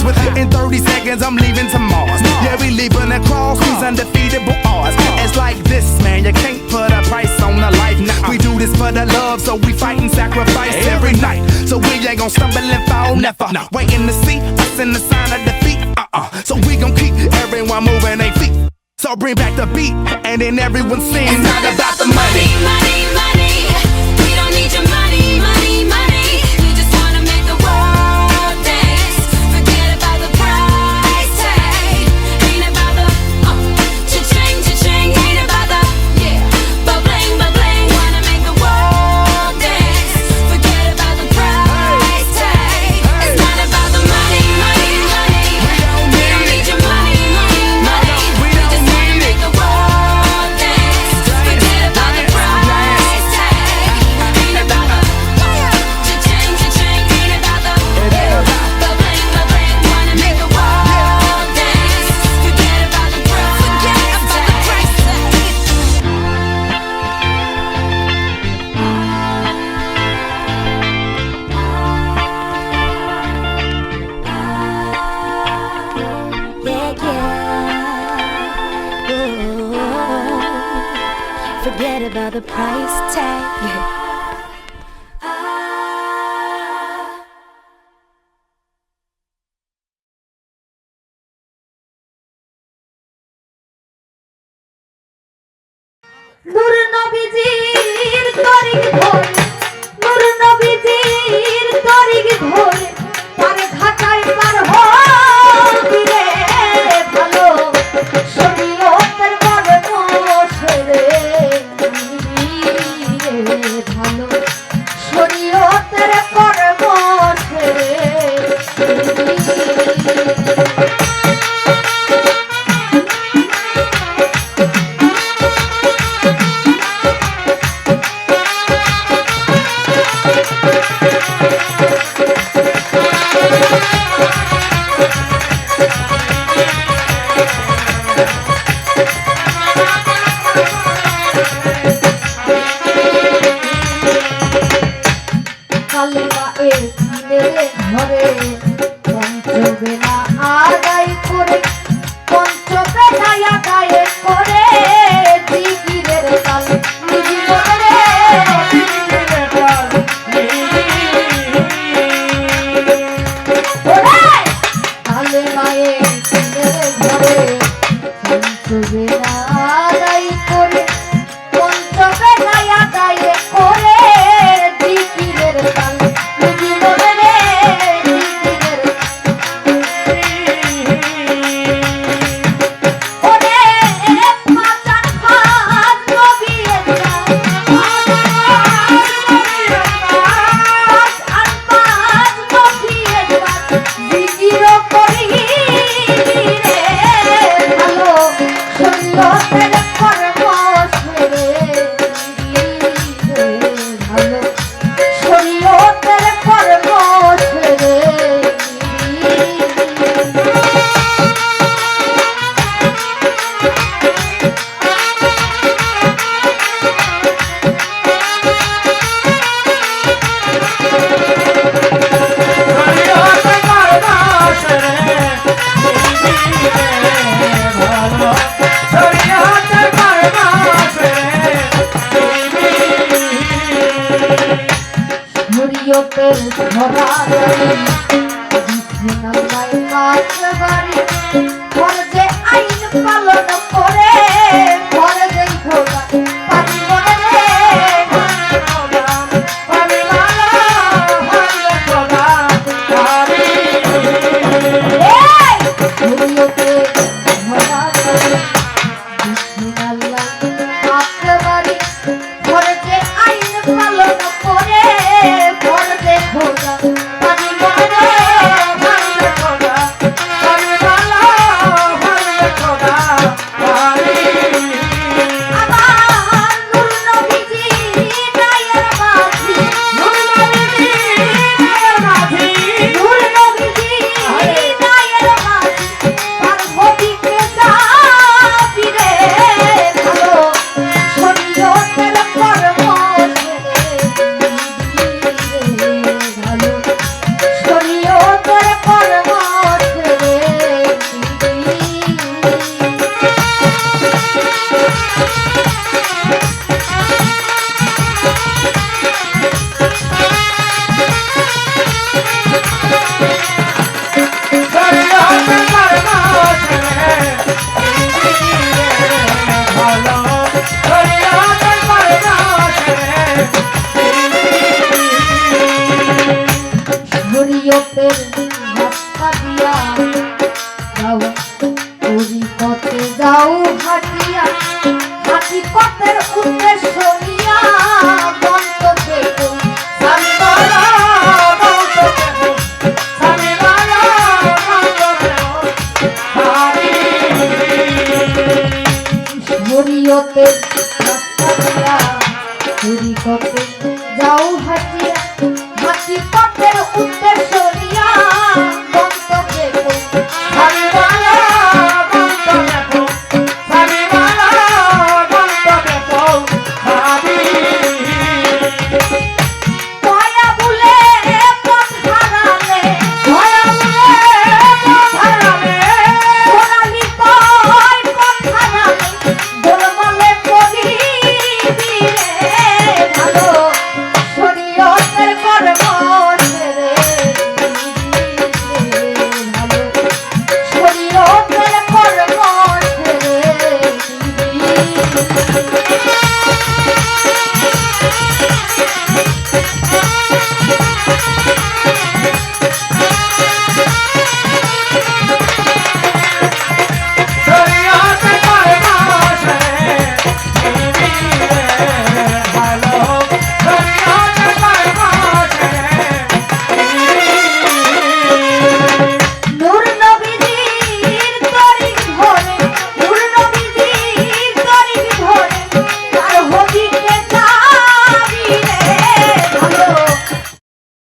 Within 30 seconds, I'm leaving to Mars. Yeah, we leaving across these undefeatable odds. It's like this, man, you can't put a price on a life. Nah, we do this for the love, so we fight and sacrifice every night. So we ain't gon' stumble and fall, never. Waiting to see us in the sign of defeat. So we gon' keep everyone moving their feet. So bring back the beat, and then everyone sings. It's not about the money, money, money. We don't need your money, money, money. We just wanna make the world dance. Forget about the price tag. Ain't about the cha-ching, cha-ching. Ain't about the ba-bling, ba-bling. Wanna make the world dance. Forget about the price tag. It's not about the money, money, money. We don't need your money, money, money. We just wanna make the world dance. Forget about the price tag. Ain't about the cha-ching, cha-ching. Ain't about the ba-bling, ba-bling. Wanna make the world dance. Forget about the price tag. Forget about the price tag. নূর নবীজির তরিক ধরে, নূর নবীজির তরিক ধরে, পার ঘাটায় পার হবি রে ভালো, শরীয়তের বড় Moshe রে ভালো, শরীয়তের বড় মোশে রে। কালিমা এর মেরে ঘরে পঞ্চবেলা আদায় করে, পঞ্চবেলা আদায় করে, জিকিরের তাল নিজি করে কালিমা এর মেরে ঘরে পঞ্চবেলা আদায় করে, পঞ্চবেলা আদায় করে, জিকিরের তাল নিজি করে জিকিরের ওরে মাচান খান নবী আনবাজ নবী জিকির করি রে ভালো, শরীয়তের পরমশ রে ভালো, শরীয়তের পরমশ রে। শরীয়তের ধরা বিসমিল্লাহ কাজ বাড়ি, ফরজে আইন পালন করে, ফরজে খোদা পালন করে রে পালন খোদা পারি শরীয়তের ধরা বিসমিল্লাহ কাজ বাড়ি, ফরজে আইন পালন করে, ফরজে খোদা পালন করে খোদা পথে রাস্তা দিয়া চুরি করতে